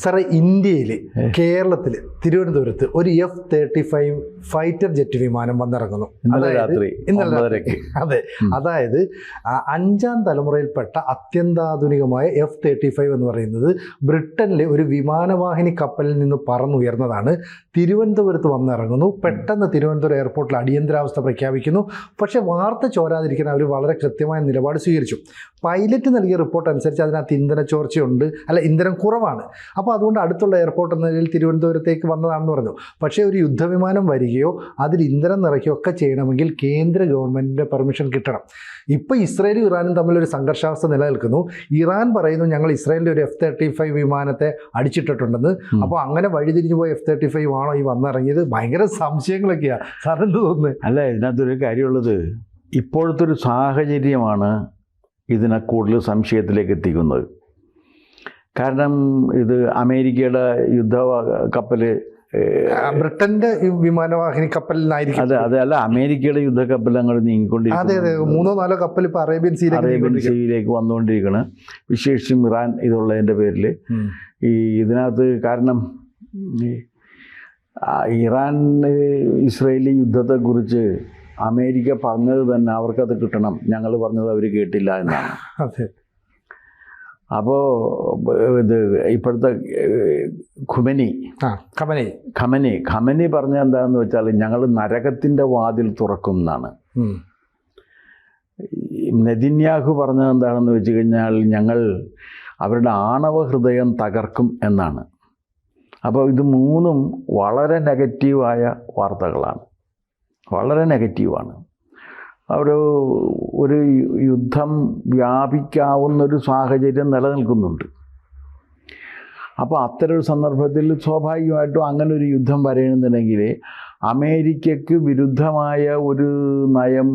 സാറേ, ഇന്ത്യയിൽ കേരളത്തിൽ തിരുവനന്തപുരത്ത് ഒരു F-35 ഫൈറ്റർ ജെറ്റ് വിമാനം വന്നിറങ്ങുന്നു. ഇന്നലെ രാത്രി. അതെ, അതായത് 5ാം തലമുറയിൽപ്പെട്ട അത്യന്താധുനികമായ F-35 എന്ന് പറയുന്നത് ബ്രിട്ടനിലെ ഒരു വിമാനവാഹിനി കപ്പലിൽ നിന്ന് പറന്നുയർന്നതാണ്. തിരുവനന്തപുരത്ത് വന്നിറങ്ങുന്നു. പെട്ടെന്ന് തിരുവനന്തപുരം എയർപോർട്ടിൽ അടിയന്തരാവസ്ഥ പ്രഖ്യാപിക്കുന്നു. പക്ഷേ വാർത്ത ചോരാതിരിക്കാൻ അവർ വളരെ കൃത്യമായ നിലപാട് സ്വീകരിച്ചു. പൈലറ്റ് നൽകിയ റിപ്പോർട്ട് അനുസരിച്ച് അതിനകത്ത് ഇന്ധന ചോർച്ചയുണ്ട്, ഇന്ധനം കുറവാണ്. അപ്പോൾ അതുകൊണ്ട് അടുത്തുള്ള എയർപോർട്ട് എന്ന നിലയിൽ തിരുവനന്തപുരത്തേക്ക് വന്നതാണെന്ന് പറഞ്ഞു. പക്ഷേ ഒരു യുദ്ധവിമാനം വരികയോ അതിൽ ഇന്ധനം നിറയ്ക്കുകയോ ഒക്കെ ചെയ്യണമെങ്കിൽ കേന്ദ്ര ഗവൺമെൻറ്റിൻ്റെ പെർമിഷൻ കിട്ടണം. ഇപ്പോൾ ഇസ്രായേലും ഇറാനും തമ്മിലൊരു സംഘർഷാവസ്ഥ നിലനിൽക്കുന്നു. ഇറാൻ പറയുന്നു ഞങ്ങൾ ഇസ്രായേലിൻ്റെ ഒരു F-35 വിമാനത്തെ അടിച്ചിട്ടിട്ടുണ്ടെന്ന്. അപ്പോൾ അങ്ങനെ വഴിതിരിഞ്ഞു പോയ F-35 ആണോ ഈ വന്നിറങ്ങിയത്? ഭയങ്കര സംശയങ്ങളൊക്കെയാണ്. സാർ എന്ത് തോന്നുന്നു? അല്ല, ഇതിനകത്തൊരു കാര്യമുള്ളത്, ഇപ്പോഴത്തെ ഒരു സാഹചര്യമാണ് ഇതിനെ കൂടുതൽ സംശയത്തിലേക്ക് എത്തിക്കുന്നത്. കാരണം ഇത് അമേരിക്കയുടെ യുദ്ധ കപ്പൽ, ബ്രിട്ടന്റെ വിമാനവാഹിനി കപ്പലിനായിരിക്കും. അതെ, അല്ല, അമേരിക്കയുടെ യുദ്ധക്കപ്പൽ അങ്ങോട്ട് നീങ്ങിക്കൊണ്ടിരിക്കുന്നു. അതെ, 3-4 കപ്പൽ ഇപ്പോൾ അറേബ്യൻ സീയിലേക്ക് വന്നുകൊണ്ടിരിക്കുകയാണ്. വിശേഷിച്ചും ഇറാൻ ഇതുള്ളതിൻ്റെ പേരിൽ ഇതിനകത്ത്. കാരണം ഇറാൻ ഇസ്രയേലി യുദ്ധത്തെക്കുറിച്ച് അമേരിക്ക പറഞ്ഞത് തന്നെ അവർക്കത് കിട്ടണം, ഞങ്ങൾ പറഞ്ഞത് അവർ കേട്ടില്ല എന്നാണ്. അതെ. അപ്പോൾ ഇത് ഇപ്പോഴത്തെ ഖമനി പറഞ്ഞ എന്താണെന്ന് വെച്ചാൽ ഞങ്ങൾ നരകത്തിൻ്റെ വാതിൽ തുറക്കും എന്നാണ്. നെതന്യാഹു പറഞ്ഞത് എന്താണെന്ന് വെച്ച് കഴിഞ്ഞാൽ ഞങ്ങൾ അവരുടെ ആണവ ഹൃദയം തകർക്കും എന്നാണ്. അപ്പോൾ ഇത് മൂന്നും വളരെ നെഗറ്റീവായ വാർത്തകളാണ്, വളരെ നെഗറ്റീവാണ്. ഒരു യുദ്ധം വ്യാപിക്കാവുന്നൊരു സാഹചര്യം നിലനിൽക്കുന്നുണ്ട്. അപ്പോൾ അത്തരമൊരു സന്ദർഭത്തിൽ സ്വാഭാവികമായിട്ടും അങ്ങനെ ഒരു യുദ്ധം വരണമെന്നുണ്ടെങ്കിൽ അമേരിക്കയ്ക്ക് വിരുദ്ധമായ ഒരു നയം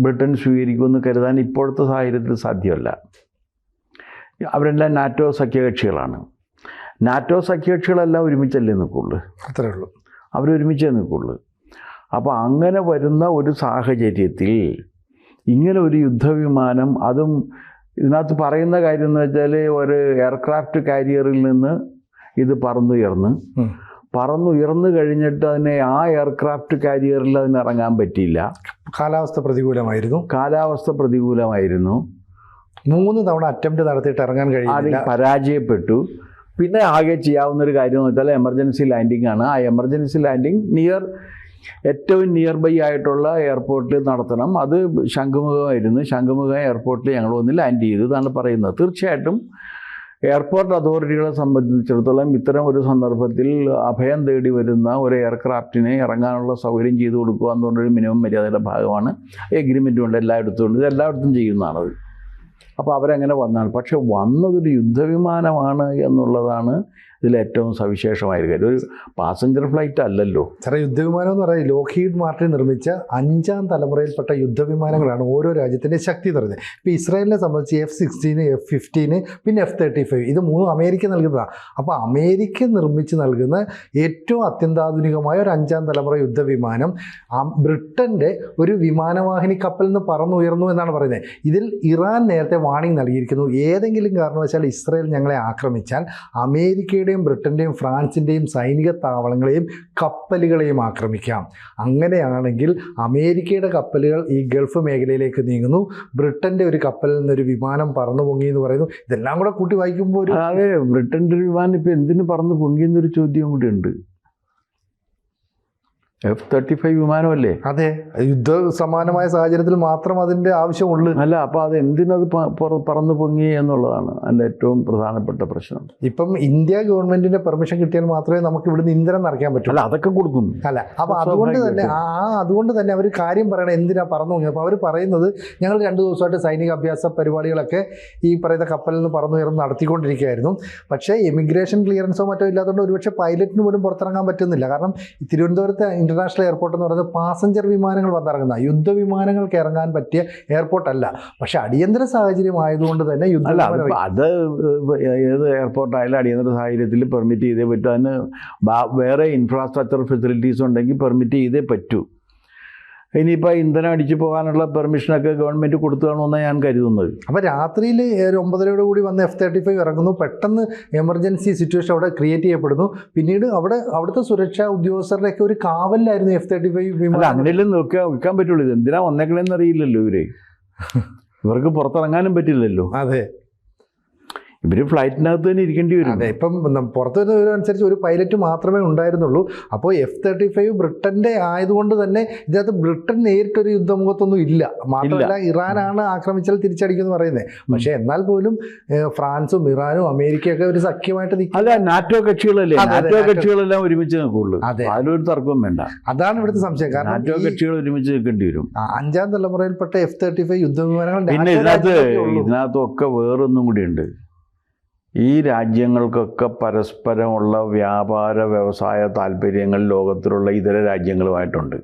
ബ്രിട്ടൻ സ്വീകരിക്കുമെന്ന് കരുതാൻ ഇപ്പോഴത്തെ സാഹചര്യത്തിൽ സാധ്യമല്ല. അവരെല്ലാം നാറ്റോ സഖ്യകക്ഷികളാണ്. നാറ്റോ സഖ്യകക്ഷികളെല്ലാം ഒരുമിച്ചല്ലേ നിൽക്കുള്ളൂ, അത്രേ ഉള്ളൂ, അവരൊരുമിച്ചേ നിൽക്കുള്ളൂ. അപ്പോൾ അങ്ങനെ വരുന്ന ഒരു സാഹചര്യത്തിൽ ഇങ്ങനെ ഒരു യുദ്ധവിമാനം, അതും ഇതിനകത്ത് പറയുന്ന കാര്യം എന്ന് വെച്ചാൽ ഒരു എയർക്രാഫ്റ്റ് കാരിയറിൽ നിന്ന് ഇത് പറന്നുയർന്നു കഴിഞ്ഞിട്ട് അതിനെ ആ എയർക്രാഫ്റ്റ് കാരിയറിൽ അതിന് ഇറങ്ങാൻ പറ്റിയില്ല. കാലാവസ്ഥ പ്രതികൂലമായിരുന്നു. 3 തവണ അറ്റംപ്റ്റ് നടത്തിയിട്ട് ഇറങ്ങാൻ കഴിയില്ല, പരാജയപ്പെട്ടു. പിന്നെ ആകെ ചെയ്യാവുന്നൊരു കാര്യം എന്ന് വെച്ചാൽ എമർജൻസി ലാൻഡിംഗ് ആണ്. ആ എമർജൻസി ലാൻഡിങ് ഏറ്റവും നിയർ ബൈ ആയിട്ടുള്ള എയർപോർട്ടിൽ നടത്തണം. അത് ശംഖുമുഖം എയർപോർട്ടിൽ ഞങ്ങൾ വന്ന് ലാൻഡ് ചെയ്തു എന്നാണ് പറയുന്നത്. തീർച്ചയായിട്ടും എയർപോർട്ട് അതോറിറ്റികളെ സംബന്ധിച്ചിടത്തോളം ഇത്തരം ഒരു സന്ദർഭത്തിൽ അഭയം തേടി വരുന്ന ഒരു എയർക്രാഫ്റ്റിന് ഇറങ്ങാനുള്ള സൗകര്യം ചെയ്തു കൊടുക്കുക എന്ന് പറഞ്ഞൊരു മിനിമം മര്യാദയുടെ ഭാഗമാണ്. എഗ്രിമെൻ്റ് ഉണ്ട്, ഇത് എല്ലായിടത്തും ചെയ്യുന്നതാണത്. അപ്പോൾ അവരങ്ങനെ വന്നതാണ്. പക്ഷെ വന്നതൊരു യുദ്ധവിമാനമാണ് എന്നുള്ളതാണ് ഇതിലേറ്റവും സവിശേഷമായ കാര്യം. ഒരു പാസഞ്ചർ ഫ്ലൈറ്റ് അല്ലല്ലോ സാറേ. യുദ്ധവിമാനം എന്ന് പറയുന്നത് ലോക്ഹീഡ് മാർട്ടിൻ നിർമ്മിച്ച 5ാം തലമുറയിൽപ്പെട്ട യുദ്ധവിമാനങ്ങളാണ് ഓരോ രാജ്യത്തിൻ്റെ ശക്തി എന്ന് പറയുന്നത്. ഇപ്പോൾ ഇസ്രായേലിനെ സംബന്ധിച്ച് F-16, F-15, പിന്നെ F-35 ഇത് 3 അമേരിക്ക നൽകുന്നതാണ്. അപ്പോൾ അമേരിക്ക നിർമ്മിച്ച് നൽകുന്ന ഏറ്റവും അത്യന്താധുനികമായ ഒരു 5ാം തലമുറ യുദ്ധവിമാനം ബ്രിട്ടൻ്റെ ഒരു വിമാനവാഹിനി കപ്പലിൽ നിന്ന് പറന്നുയർന്നു എന്നാണ് പറയുന്നത്. ഇതിൽ ഇറാൻ നേരത്തെ വാർണിംഗ് നൽകിയിരിക്കുന്നു. ഏതെങ്കിലും കാരണവശാൽ ഇസ്രായേൽ ഞങ്ങളെ ആക്രമിച്ചാൽ അമേരിക്കയുടെയും ബ്രിട്ടൻ്റെയും ഫ്രാൻസിൻ്റെയും സൈനിക താവളങ്ങളെയും കപ്പലുകളെയും ആക്രമിക്കാം. അങ്ങനെയാണെങ്കിൽ അമേരിക്കയുടെ കപ്പലുകൾ ഈ ഗൾഫ് മേഖലയിലേക്ക് നീങ്ങുന്നു, ബ്രിട്ടൻ്റെ ഒരു കപ്പലിൽ നിന്നൊരു വിമാനം പറന്നു പൊങ്ങി എന്ന് പറയുന്നു. ഇതെല്ലാം കൂടെ കൂട്ടി വായിക്കുമ്പോൾ അതെ, ബ്രിട്ടൻ്റെ ഒരു വിമാനം ഇപ്പോൾ എന്തിനു പറന്നു പൊങ്ങിയെന്നൊരു ചോദ്യം കൂടി ഉണ്ട്. F-35 വിമാനമല്ലേ? അതെ, യുദ്ധ സമാനമായ സാഹചര്യത്തിൽ മാത്രം അതിൻ്റെ ആവശ്യമുള്ളൂ. അല്ല, അപ്പോൾ അത് എന്തിനത് പറന്നു പൊങ്ങി എന്നുള്ളതാണ് അതിൻ്റെ ഏറ്റവും പ്രധാനപ്പെട്ട പ്രശ്നം. ഇപ്പം ഇന്ത്യ ഗവൺമെൻറ്റിൻ്റെ പെർമിഷൻ കിട്ടിയാൽ മാത്രമേ നമുക്ക് ഇവിടുന്ന് ഇന്ധനം നിറയ്ക്കാൻ പറ്റൂ. അല്ല, അതൊക്കെ കൊടുക്കും. അല്ല, അപ്പോൾ അതുകൊണ്ട് തന്നെ അവർ കാര്യം പറയണം എന്തിനാ പറന്നു പൊങ്ങി. അപ്പോൾ അവർ പറയുന്നത് ഞങ്ങൾ 2 ദിവസമായിട്ട് സൈനിക അഭ്യാസ പരിപാടികളൊക്കെ ഈ പറയുന്ന കപ്പലിൽ നിന്ന് പറന്നുയർന്ന് നടത്തിക്കൊണ്ടിരിക്കുകയായിരുന്നു. പക്ഷേ എമിഗ്രേഷൻ ക്ലിയറൻസോ മറ്റോ ഇല്ലാത്തതുകൊണ്ട് ഒരുപക്ഷെ പൈലറ്റിന് പോലും പുറത്തിറങ്ങാൻ പറ്റുന്നില്ല. കാരണം തിരുവനന്തപുരത്തെ ഇന്റർനാഷണൽ എയർപോർട്ട് എന്ന് പറയുന്നത് പാസഞ്ചർ വിമാനങ്ങൾ വന്നിറങ്ങുന്ന യുദ്ധവിമാനങ്ങൾക്ക് ഇറങ്ങാൻ പറ്റിയ എയർപോർട്ടല്ല. പക്ഷേ അടിയന്തര സാഹചര്യം ആയതുകൊണ്ട് തന്നെ അത് ഏത് എയർപോർട്ടായാലും അടിയന്തര സാഹചര്യത്തിൽ പെർമിറ്റ് ചെയ്തേ പറ്റൂ. അതിന് വേറെ ഇൻഫ്രാസ്ട്രക്ചർ ഫെസിലിറ്റീസ് ഉണ്ടെങ്കിൽ പെർമിറ്റ് ചെയ്തേ പറ്റൂ. ഇനിയിപ്പോൾ ഇന്ധനം അടിച്ചു പോകാനുള്ള പെർമിഷനൊക്കെ ഗവൺമെൻറ് കൊടുത്തു കാണുമെന്നാണ് ഞാൻ കരുതുന്നത്. അപ്പോൾ രാത്രിയിൽ 9:30 കൂടി വന്ന് F-35 ഇറങ്ങുന്നു, പെട്ടെന്ന് എമർജൻസി സിറ്റുവേഷൻ അവിടെ ക്രിയേറ്റ് ചെയ്യപ്പെടുന്നു. പിന്നീട് അവിടുത്തെ സുരക്ഷാ ഉദ്യോഗസ്ഥരുടെയൊക്കെ ഒരു കാവലിലായിരുന്നു F-35 വിമാനം. അല്ല, അങ്ങനെയല്ലേ വെക്കാൻ പറ്റുള്ളൂ. ഇത് എന്തിനാ വന്നേക്കണേന്ന് അറിയില്ലല്ലോ ഇവർക്ക് പുറത്തിറങ്ങാനും പറ്റില്ലല്ലോ. അതെ, ഇവർ ഫ്ലൈറ്റിനകത്ത് തന്നെ ഇരിക്കേണ്ടി വരും. അതെ, ഇപ്പം പുറത്തു വരുന്ന വിവരമനുസരിച്ച് ഒരു പൈലറ്റ് മാത്രമേ ഉണ്ടായിരുന്നുള്ളൂ. അപ്പോൾ F-35 ബ്രിട്ടൻ്റെ ആയതുകൊണ്ട് തന്നെ ഇതിനകത്ത് ബ്രിട്ടൻ നേരിട്ടൊരു യുദ്ധമുഖത്തൊന്നും ഇല്ല. മാത്രമല്ല ഇറാനാണ് ആക്രമിച്ചാൽ തിരിച്ചടിക്കുമെന്ന് പറയുന്നത്. പക്ഷേ എന്നാൽ പോലും ഫ്രാൻസും ഇറാനും അമേരിക്കയൊക്കെ ഒരു സഖ്യമായിട്ട് നിൽക്കും. അല്ല, നാറ്റോ കക്ഷികളല്ലേ, നാറ്റോ കക്ഷികളെല്ലാം ഒരുമിച്ച് നിൽക്കുള്ളൂ. അതിലൊരു തർക്കവും വേണ്ട. അതാണ് ഇവിടുത്തെ സംശയം. കാരണം നാറ്റോ കക്ഷികൾ ഒരുമിച്ച് നിൽക്കേണ്ടി വരും. 5ാം തലമുറയിൽപ്പെട്ട F-35 യുദ്ധവിമാനങ്ങൾ. പിന്നെ ഇതിനകത്തൊക്കെ വേറൊന്നും കൂടിയുണ്ട്. ഈ രാജ്യങ്ങൾക്കൊക്കെ പരസ്പരമുള്ള വ്യാപാര വ്യവസായ താല്പര്യങ്ങൾ ലോകത്തിലുള്ള ഇതര രാജ്യങ്ങളുമായിട്ടുണ്ട്.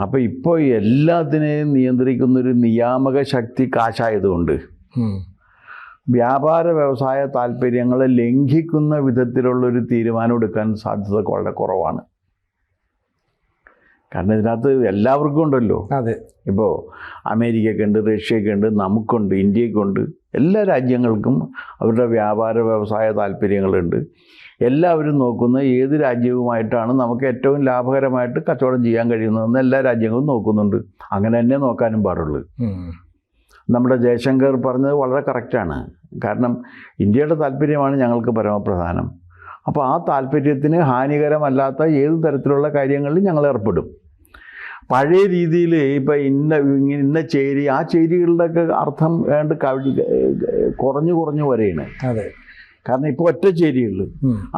അപ്പോൾ ഇപ്പോൾ എല്ലാത്തിനെയും നിയന്ത്രിക്കുന്നൊരു നിയാമക ശക്തി കാശായതുകൊണ്ട് വ്യാപാര വ്യവസായ താല്പര്യങ്ങളെ ലംഘിക്കുന്ന വിധത്തിലുള്ളൊരു തീരുമാനം എടുക്കാൻ സാധ്യത വളരെ കുറവാണ്. കാരണം ഇതിനകത്ത് എല്ലാവർക്കും ഉണ്ടല്ലോ. അതെ, ഇപ്പോൾ അമേരിക്കയ്ക്കുണ്ട്, റഷ്യക്കുണ്ട്, നമുക്കുണ്ട്, ഇന്ത്യക്കുണ്ട്. എല്ലാ രാജ്യങ്ങൾക്കും അവരുടെ വ്യാപാര വ്യവസായ താല്പര്യങ്ങളുണ്ട്. എല്ലാവരും നോക്കുന്ന ഏത് രാജ്യവുമായിട്ടാണ് നമുക്ക് ഏറ്റവും ലാഭകരമായിട്ട് കച്ചവടം ചെയ്യാൻ കഴിയുന്നതെന്ന് എല്ലാ രാജ്യങ്ങളും നോക്കുന്നുണ്ട്. അങ്ങനെ തന്നെ നോക്കാനും പാടുള്ളൂ. നമ്മുടെ ജയശങ്കർ പറഞ്ഞത് വളരെ കറക്റ്റാണ്. കാരണം ഇന്ത്യയുടെ താല്പര്യമാണ് ഞങ്ങൾക്ക് പരമപ്രധാനം. അപ്പോൾ ആ താല്പര്യത്തിന് ഹാനികരമല്ലാത്ത ഏത് തരത്തിലുള്ള കാര്യങ്ങളിലും ഞങ്ങൾ ഏർപ്പെടും. പഴയ രീതിയിൽ ഇപ്പം ഇന്ന ചേരി, ആ ചേരികളുടെയൊക്കെ അർത്ഥം വേണ്ട കുറഞ്ഞു വരെയാണ്. അതെ, കാരണം ഇപ്പോൾ ഒറ്റ ചേരിയുള്ളൂ.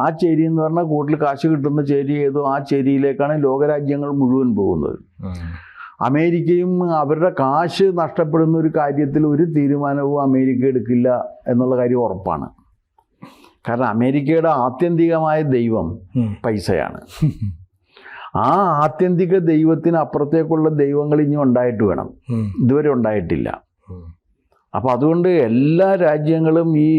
ആ ചേരി എന്ന് പറഞ്ഞാൽ കൂടുതൽ കാശ് കിട്ടുന്ന ചേരി ഏതോ ആ ചേരിയിലേക്കാണ് ലോകരാജ്യങ്ങൾ മുഴുവൻ പോകുന്നത്. അമേരിക്കയും അവരുടെ കാശ് നഷ്ടപ്പെടുന്ന ഒരു കാര്യത്തിൽ ഒരു തീരുമാനവും അമേരിക്ക എടുക്കില്ല എന്നുള്ള കാര്യം ഉറപ്പാണ്. കാരണം അമേരിക്കയുടെ ആത്യന്തികമായ ദൈവം പൈസയാണ്. ആ ആത്യന്തിക ദൈവത്തിന് അപ്പുറത്തേക്കുള്ള ദൈവങ്ങൾ ഇനി ഉണ്ടായിട്ട് വേണം. ഇതുവരെ ഉണ്ടായിട്ടില്ല. അപ്പോൾ അതുകൊണ്ട് എല്ലാ രാജ്യങ്ങളും ഈ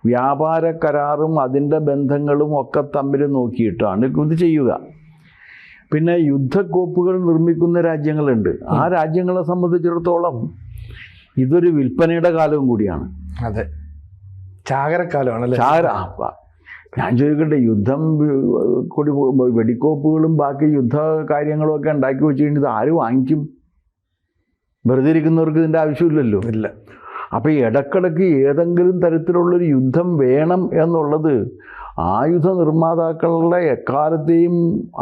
വ്യാപാര കരാറും അതിൻ്റെ ബന്ധങ്ങളും ഒക്കെ തമ്മിൽ നോക്കിയിട്ടാണ് ഇത് ചെയ്യുക. പിന്നെ യുദ്ധക്കോപ്പുകൾ നിർമ്മിക്കുന്ന രാജ്യങ്ങളുണ്ട്. ആ രാജ്യങ്ങളെ സംബന്ധിച്ചിടത്തോളം ഇതൊരു വിൽപ്പനയുടെ കാലവും കൂടിയാണ്. അതെ, ചാകരക്കാലമാണല്ലേ. ഞാൻ ചോദിക്കട്ടെ, യുദ്ധം കൂടി വെടിക്കോപ്പുകളും ബാക്കി യുദ്ധ കാര്യങ്ങളും ഒക്കെ ഉണ്ടാക്കി വെച്ച് കഴിഞ്ഞാൽ ഇത് ആര് വാങ്ങിക്കും? വെറുതെ ഇരിക്കുന്നവർക്ക് ഇതിൻ്റെ ആവശ്യമില്ലല്ലോ. ഇല്ല. അപ്പോൾ ഇടക്കിടയ്ക്ക് ഏതെങ്കിലും തരത്തിലുള്ളൊരു യുദ്ധം വേണം എന്നുള്ളത് ആയുധ നിർമ്മാതാക്കളുടെ എക്കാലത്തെയും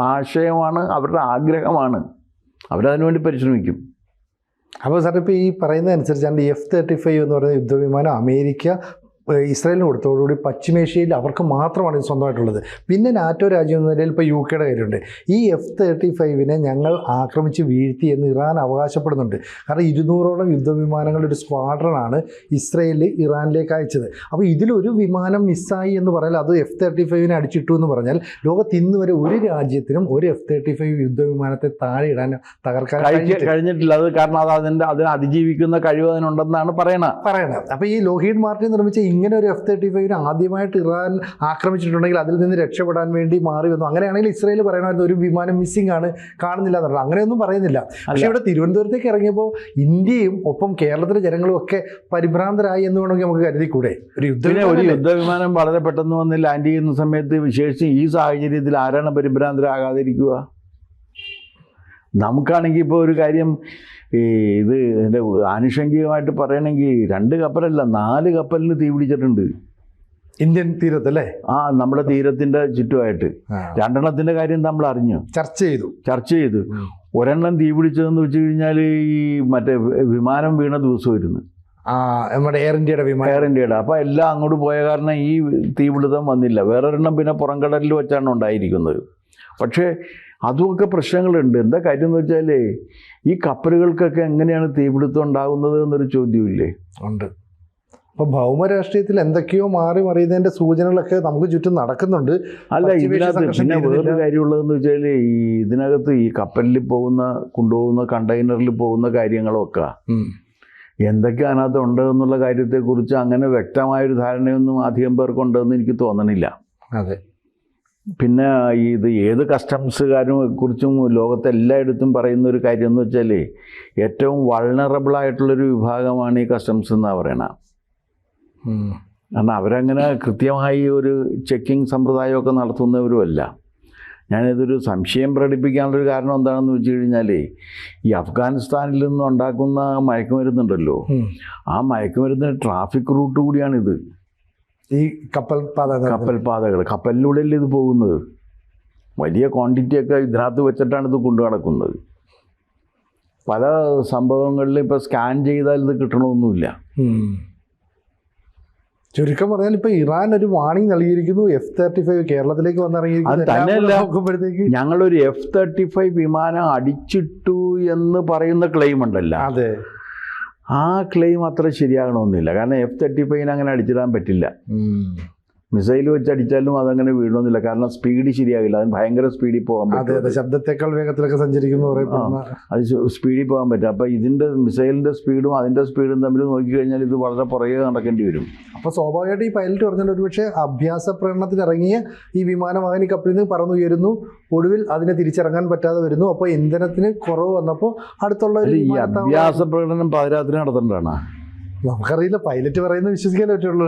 ആശയമാണ്, അവരുടെ ആഗ്രഹമാണ്. അവരതിനുവേണ്ടി പരിശ്രമിക്കും. അപ്പോൾ സാർ, ഇപ്പോൾ ഈ പറയുന്നതനുസരിച്ചാണ് F-35 എന്ന് പറയുന്ന യുദ്ധവിമാനം അമേരിക്ക ഇസ്രായേലിന് കൊടുത്തതോടുകൂടി പശ്ചിമേഷ്യയിൽ അവർക്ക് മാത്രമാണ് ഇത് സ്വന്തമായിട്ടുള്ളത്. പിന്നെ നാറ്റോ രാജ്യം എന്ന നിലയിൽ ഇപ്പോൾ UK കാര്യമുണ്ട്. ഈ F-35 ഞങ്ങൾ ആക്രമിച്ച് വീഴ്ത്തി എന്ന് ഇറാൻ അവകാശപ്പെടുന്നുണ്ട്. കാരണം 200ഓളം യുദ്ധവിമാനങ്ങളുടെ ഒരു സ്ക്വാഡ്രനാണ് ഇസ്രായേൽ ഇറാനിലേക്ക് അയച്ചത്. അപ്പോൾ ഇതിലൊരു വിമാനം മിസ്സായി എന്ന് പറഞ്ഞാൽ അത് F-35 അടിച്ചിട്ടു എന്ന് പറഞ്ഞാൽ ലോകത്ത് ഇന്ന് വരെ ഒരു രാജ്യത്തിനും ഒരു F-35 യുദ്ധവിമാനത്തെ താഴെ ഇടാൻ തകർക്കാൻ കഴിഞ്ഞിട്ടില്ല. അത് കാരണം അതിനെ അതിജീവിക്കുന്ന കഴിവ് അതിനുണ്ടെന്നാണ് പറയണത്. അപ്പോൾ ഈ ലോഹീഡ് മാർട്ടിൻ നിർമ്മിച്ച ഇങ്ങനെ ഒരു F-35 ആദ്യമായിട്ട് ഇറാൻ ആക്രമിച്ചിട്ടുണ്ടെങ്കിൽ അതിൽ നിന്ന് രക്ഷപ്പെടാൻ വേണ്ടി മാറി വന്നു. അങ്ങനെയാണെങ്കിൽ ഇസ്രായേൽ പറയണമായിരുന്നു ഒരു വിമാനം മിസ്സിംഗ് ആണ്, കാണുന്നില്ല എന്നുള്ളത്. അങ്ങനെയൊന്നും പറയുന്നില്ല. പക്ഷേ ഇവിടെ തിരുവനന്തപുരത്തേക്ക് ഇറങ്ങിയപ്പോൾ ഇന്ത്യയും ഒപ്പം കേരളത്തിലെ ജനങ്ങളും ഒക്കെ പരിഭ്രാന്തരായി എന്ന് വേണമെങ്കിൽ നമുക്ക് കരുതിക്കൂടെ? ഒരു യുദ്ധവിമാനം വളരെ പെട്ടെന്ന് വന്ന് ലാൻഡ് ചെയ്യുന്ന സമയത്ത്, വിശേഷിച്ച് ഈ സാഹചര്യത്തിൽ ആരാണ് പരിഭ്രാന്തരാകാതിരിക്കുക? നമുക്കാണെങ്കിൽ ഇപ്പോൾ ഒരു കാര്യം ഇത് എൻ്റെ ആനുഷംഗികമായിട്ട് പറയണമെങ്കിൽ 2 കപ്പലല്ല 4 കപ്പലിന് തീ പിടിച്ചിട്ടുണ്ട് ഇന്ത്യൻ തീരത്തല്ലേ. നമ്മുടെ തീരത്തിൻ്റെ ചുറ്റുമായിട്ട് 2 കാര്യം നമ്മൾ അറിഞ്ഞു, ചർച്ച ചെയ്തു. ഒരെണ്ണം തീ പിടിച്ചതെന്ന് വെച്ച് കഴിഞ്ഞാൽ ഈ മറ്റേ വിമാനം വീണ ദിവസമായിരുന്നു, നമ്മുടെ എയർ ഇന്ത്യയുടെ. അപ്പോൾ എല്ലാം അങ്ങോട്ട് പോയ കാരണം ഈ തീപിടുത്തം വന്നില്ല. വേറൊരെണ്ണം പിന്നെ പുറംകടലിൽ വെച്ചാണ് ഉണ്ടായിരിക്കുന്നത്. പക്ഷേ അതുമൊക്കെ പ്രശ്നങ്ങളുണ്ട്. എന്താ കാര്യം എന്ന് വെച്ചാൽ ഈ കപ്പലുകൾക്കൊക്കെ എങ്ങനെയാണ് തീപിടുത്തം ഉണ്ടാകുന്നത് എന്നൊരു ചോദ്യമില്ലേ? ഉണ്ട്. അപ്പോൾ ഭൗമരാഷ്ട്രീയത്തിൽ എന്തൊക്കെയോ മാറി മറിയുന്നതിൻ്റെ സൂചനകളൊക്കെ നമുക്ക് ചുറ്റും നടക്കുന്നുണ്ട്. അല്ല, ഇതിനകത്ത് പിന്നെ വേറൊരു കാര്യമുള്ളതെന്ന് വെച്ചാൽ ഇതിനകത്ത് ഈ കപ്പലിൽ കൊണ്ടുപോകുന്ന കണ്ടെയ്നറിൽ പോകുന്ന കാര്യങ്ങളൊക്കെ എന്തൊക്കെ അതിനകത്ത് ഉണ്ട് എന്നുള്ള കാര്യത്തെക്കുറിച്ച് അങ്ങനെ വ്യക്തമായൊരു ധാരണയൊന്നും അധികം പേർക്കുണ്ടെന്ന് എനിക്ക് തോന്നണില്ല. അതെ, പിന്നെ ഇത് ഏത് കസ്റ്റംസുകാരെ കുറിച്ചും ലോകത്തെ എല്ലായിടത്തും പറയുന്ന ഒരു കാര്യം എന്ന് വെച്ചാൽ ഏറ്റവും വൾണറബിൾ ആയിട്ടുള്ളൊരു വിഭാഗമാണ് ഈ കസ്റ്റംസ് എന്നാണ് പറയണത്. കാരണം അവരങ്ങനെ കൃത്യമായി ഒരു ചെക്കിംഗ് സമ്പ്രദായമൊക്കെ നടത്തുന്നവരുമല്ല. ഞാനിതൊരു സംശയം പ്രകടിപ്പിക്കാനുള്ളൊരു കാരണം എന്താണെന്ന് വെച്ച് കഴിഞ്ഞാൽ ഈ അഫ്ഗാനിസ്ഥാനിൽ നിന്ന് ഉണ്ടാക്കുന്ന മയക്കുമരുന്നുണ്ടല്ലോ, ആ മയക്കുമരുന്ന് ട്രാഫിക് റൂട്ട് കൂടിയാണിത്. ഈ കപ്പൽ പാതകൾ കപ്പലിലൂടെയല്ലേ ഇത് പോകുന്നത്. വലിയ ക്വാണ്ടിറ്റിയൊക്കെ ഇതിനകത്ത് വെച്ചിട്ടാണ് ഇത് കൊണ്ടു നടക്കുന്നത്. പല സംഭവങ്ങളിൽ ഇപ്പോൾ സ്കാൻ ചെയ്താൽ ഇത് കിട്ടണമൊന്നുമില്ല. ചുരുക്കം പറഞ്ഞാൽ ഇപ്പൊ ഇറാൻ ഒരു വാണിംഗ് നൽകിയിരിക്കുന്നു. F-35 കേരളത്തിലേക്ക് വന്നിറങ്ങിയിരിക്കുന്നു. ഞങ്ങളൊരു F-35 വിമാനം അടിച്ചിട്ടു എന്ന് പറയുന്ന ക്ലെയിം ഉണ്ടല്ലോ, അതെ, ആ ക്ലെയിം അത്ര ശരിയാകണമെന്നില്ല. കാരണം F-35 അങ്ങനെ അടിച്ചിടാൻ പറ്റില്ല. മിസൈൽ വെച്ച് അടിച്ചാലും അതങ്ങനെ വീഴണമെന്നില്ല. കാരണം സ്പീഡ് ശരിയാകില്ല. അതിന് ഭയങ്കര സ്പീഡിൽ പോകാൻ പറ്റും. ശബ്ദത്തെക്കാൾ വേഗത്തിലൊക്കെ സഞ്ചരിക്കുന്നു. അത് സ്പീഡിൽ പോകാൻ പറ്റും. അപ്പോൾ ഇതിൻ്റെ മിസൈലിൻ്റെ സ്പീഡും അതിൻ്റെ സ്പീഡും തമ്മിൽ നോക്കിക്കഴിഞ്ഞാൽ ഇത് വളരെ പുറകെ നടക്കേണ്ടി വരും. അപ്പോൾ സ്വാഭാവികമായിട്ട് ഈ പൈലറ്റ് പറഞ്ഞാൽ ഒരുപക്ഷെ അഭ്യാസ പ്രകടനത്തിന് ഇറങ്ങിയ ഈ വിമാനവാഹിനി കപ്പലിൽ നിന്ന് പറന്നുയരുന്നു, ഒടുവിൽ അതിനെ തിരിച്ചിറങ്ങാൻ പറ്റാതെ വരുന്നു. അപ്പോൾ ഇന്ധനത്തിന് കുറവ് വന്നപ്പോൾ അടുത്തുള്ള ഈ അഭ്യാസ പ്രകടനം പാതിരാത്രി നടത്തേണ്ടതാണ്. നമുക്കറിയില്ല, പൈലറ്റ് പറയുന്നത് വിശ്വസിക്കാൻ പറ്റുള്ളൂ.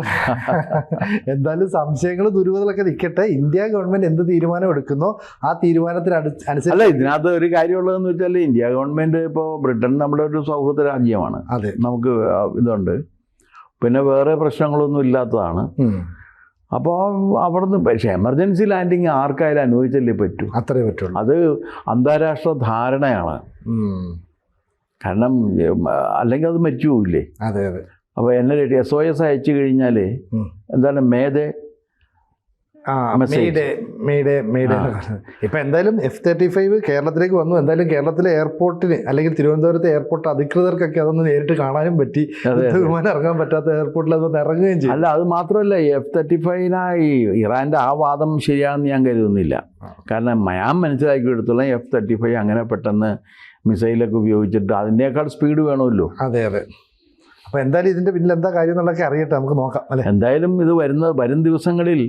എന്തായാലും സംശയങ്ങൾ ദുരൂഹതകളൊക്കെ നിൽക്കട്ടെ. ഇന്ത്യ ഗവൺമെന്റ് എന്ത് തീരുമാനം എടുക്കുന്നോ ആ തീരുമാനത്തിന് അനുസരിച്ച്. അല്ല, ഇതിനകത്ത് ഒരു കാര്യമുള്ളതെന്ന് വെച്ചാൽ ഇന്ത്യ ഗവൺമെന്റ് ഇപ്പോൾ ബ്രിട്ടൻ നമ്മുടെ ഒരു സൗഹൃദ രാജ്യമാണ്. അതെ, നമുക്ക് ഇതുണ്ട്, പിന്നെ വേറെ പ്രശ്നങ്ങളൊന്നും ഇല്ലാത്തതാണ്. അപ്പോൾ അവിടുന്ന് പക്ഷേ എമർജൻസി ലാൻഡിങ് ആർക്കായാലും അനുഭവിച്ചല്ലേ പറ്റൂ. അത്രേ പറ്റുള്ളൂ. അത് അന്താരാഷ്ട്ര ധാരണയാണ്. കാരണം അല്ലെങ്കിൽ അത് മരിച്ചു പോവില്ലേ. അതെ അതെ. അപ്പോൾ എന്നെ SOS അയച്ചു കഴിഞ്ഞാൽ എന്താണ് മേഡേ ഇപ്പം എന്തായാലും F-35 കേരളത്തിലേക്ക് വന്നു. എന്തായാലും കേരളത്തിലെ എയർപോർട്ടിന് അല്ലെങ്കിൽ തിരുവനന്തപുരത്തെ എയർപോർട്ട് അധികൃതർക്കൊക്കെ അതൊന്ന് നേരിട്ട് കാണാനും പറ്റി. വിമാനം ഇറങ്ങാൻ പറ്റാത്ത എയർപോർട്ടിൽ അതൊന്ന് ഇറങ്ങുകയും ചെയ്യും. അല്ല, അത് മാത്രമല്ല, F-35 ഇറാൻ്റെ ആ വാദം ശരിയാണെന്ന് ഞാൻ കരുതുന്നില്ല. കാരണം ഞാൻ മനസ്സിലാക്കിയെടുത്തോളം F-35 അങ്ങനെ പെട്ടെന്ന് മിസൈലൊക്കെ ഉപയോഗിച്ചിട്ട് അതിനേക്കാൾ സ്പീഡ് വേണമല്ലോ. അതെ അതെ. അപ്പോൾ എന്തായാലും ഇതിൻ്റെ പിന്നിൽ എന്താ കാര്യം എന്നുള്ളതൊക്കെ അറിയട്ടെ, നമുക്ക് നോക്കാം അല്ലേ. എന്തായാലും ഇത് വരും ദിവസങ്ങളിൽ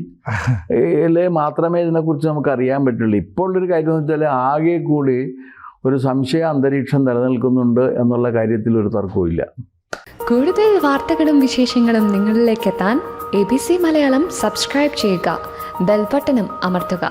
മാത്രമേ ഇതിനെക്കുറിച്ച് നമുക്ക് അറിയാൻ പറ്റുള്ളൂ. ഇപ്പോൾ ഉള്ളൊരു കാര്യം എന്ന് വെച്ചാൽ ആകെ കൂടി ഒരു സംശയ അന്തരീക്ഷം നിലനിൽക്കുന്നുണ്ട് എന്നുള്ള കാര്യത്തിൽ ഒരു തർക്കവുമില്ല. കൂടുതൽ വാർത്തകളും വിശേഷങ്ങളും നിങ്ങളിലേക്ക് എത്താൻ ABC മലയാളം സബ്സ്ക്രൈബ് ചെയ്യുക, ബെൽ ബട്ടണും അമർത്തുക.